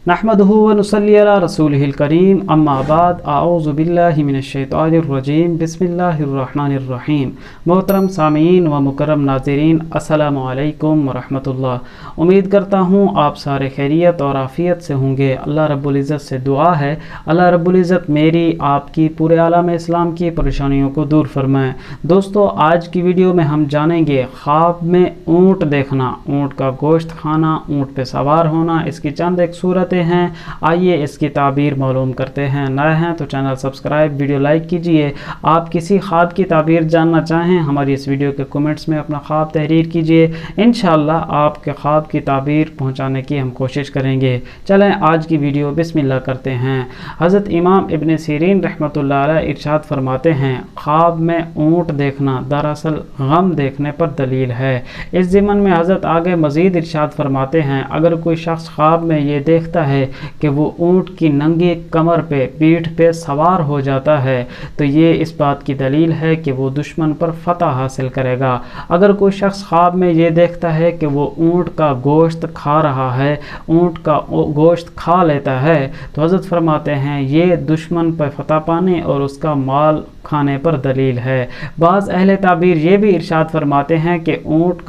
नहमदुहु व नुसल्ली अला रसूलिहिल करीम अम्मा बाद आऊज़ु बिल्लाहि मिनश्शैतानिर रजीम बिस्मिल्लाहिर रहमानिर रहीम। मोहतरम सामीन व मुकर्रम नाज़रीन, अस्सलामु अलैकुम व रहमतुल्लाह। उम्मीद करता हूँ आप सारे खैरियत और आफ़ियत से होंगे। अल्लाह रब्बुल इज़्ज़त से दुआ है अल्लाह रब्बुल इज़्ज़त मेरी आपकी पूरे आलम इस्लाम की परेशानियों को दूर फरमाएँ। दोस्तों, आज की वीडियो में हम जानेंगे ख्वाब में ऊँट देखना, ऊँट का गोश्त खाना, ऊँट पे सवार होना, इसकी चंद एक सूरत हैं। आइए इसकी ताबीर मालूम करते हैं। नए हैं तो चैनल सब्सक्राइब, वीडियो लाइक कीजिए। आप किसी ख्वाब की ताबीर जानना चाहें, हमारी इस वीडियो के कमेंट्स में अपना ख्वाब तहरीर कीजिए। इंशाअल्लाह आपके ख्वाब की ताबीर पहुंचाने की हम कोशिश करेंगे। चलें आज की वीडियो बिस्मिल्लाह करते हैं। हज़रत इमाम इब्न सीरीन रहमतुल्लाह अलैह इरशाद फरमाते हैं, ख्वाब में ऊँट देखना दरअसल गम देखने पर दलील है। इस ज़िमन में हज़रत आगे मज़ीद इरशाद फरमाते हैं, अगर कोई शख्स ख्वाब में ये देखता है कि वो ऊँट की नंगी कमर पे, पीठ पे सवार हो जाता है, तो ये इस बात की दलील है कि वो दुश्मन पर फतह हासिल करेगा। अगर कोई शख्स ख्वाब में ये देखता है कि वो ऊँट का गोश्त खा रहा है, ऊँट का गोश्त खा लेता है, तो हज़रत फरमाते हैं ये दुश्मन पर फतह पाने और उसका माल खाने पर दलील है। बाज़ अहले ताबीर ये भी इरशाद फरमाते हैं कि ऊँट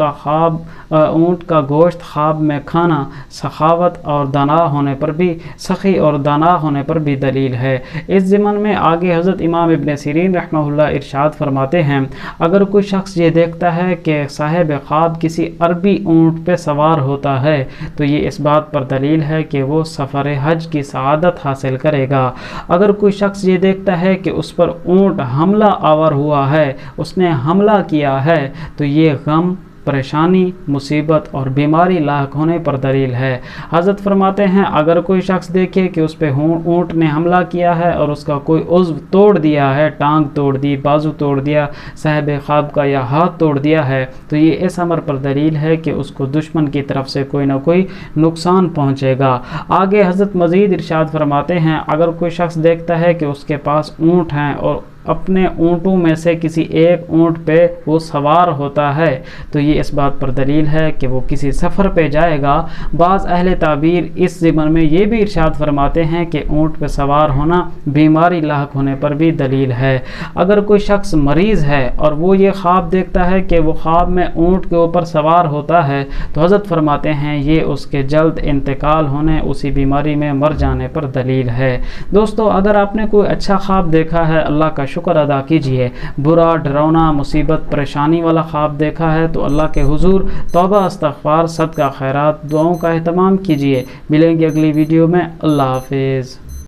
का गोश्त ख्वाब में खाना सखावत और दाना होने पर भी, सखी और दाना होने पर भी दलील है। इस ज़िमन में आगे हज़रत इमाम इब्न सीरीन रहमतुल्लाह इरशाद फरमाते हैं, अगर कोई शख्स ये देखता है कि साहिब ख्वाब किसी अरबी ऊँट पे सवार होता है, तो ये इस बात पर दलील है कि वो सफ़र हज की सआदत हासिल करेगा। अगर कोई शख्स ये देखता है कि उस पर ऊँट हमला आवर हुआ है, उसने हमला किया है, तो ये गम, परेशानी, मुसीबत और बीमारी लायक होने पर दलील है। हज़रत फरमाते हैं, अगर कोई शख्स देखे कि उस पर ऊँट ने हमला किया है और उसका कोई उज़्व तोड़ दिया है, टांग तोड़ दी, बाजू तोड़ दिया, साहिब ख्वाब का या हाथ तोड़ दिया है, तो ये इस अमर पर दलील है कि उसको दुश्मन की तरफ से कोई ना कोई नुकसान पहुँचेगा। आगे हज़रत मज़ीद इरशाद फरमाते हैं, अगर कोई शख्स देखता है कि उसके पास ऊँट हैं और अपने ऊँटों में से किसी एक ऊँट पे वो सवार होता है, तो ये इस बात पर दलील है कि वो किसी सफ़र पे जाएगा। बाज़ अहले ताबीर इस ज़िमन में ये भी इरशाद फरमाते हैं कि ऊँट पे सवार होना बीमारी लायक होने पर भी दलील है। अगर कोई शख्स मरीज़ है और वो ये ख्वाब देखता है कि वो ख्वाब में ऊँट के ऊपर सवार होता है, तो हज़रत फरमाते हैं ये उसके जल्द इंतकाल होने, उसी बीमारी में मर जाने पर दलील है। दोस्तों, अगर आपने कोई अच्छा ख्वाब देखा है, अल्लाह का शुक्र अदा कीजिए। बुरा, डरावना, मुसीबत, परेशानी वाला ख्वाब देखा है तो अल्लाह के हुजूर तौबा, इस्तग़फ़ार, सदका, खैरात, दुआओं का एहतमाम कीजिए। मिलेंगे अगली वीडियो में। अल्लाह हाफ़िज़।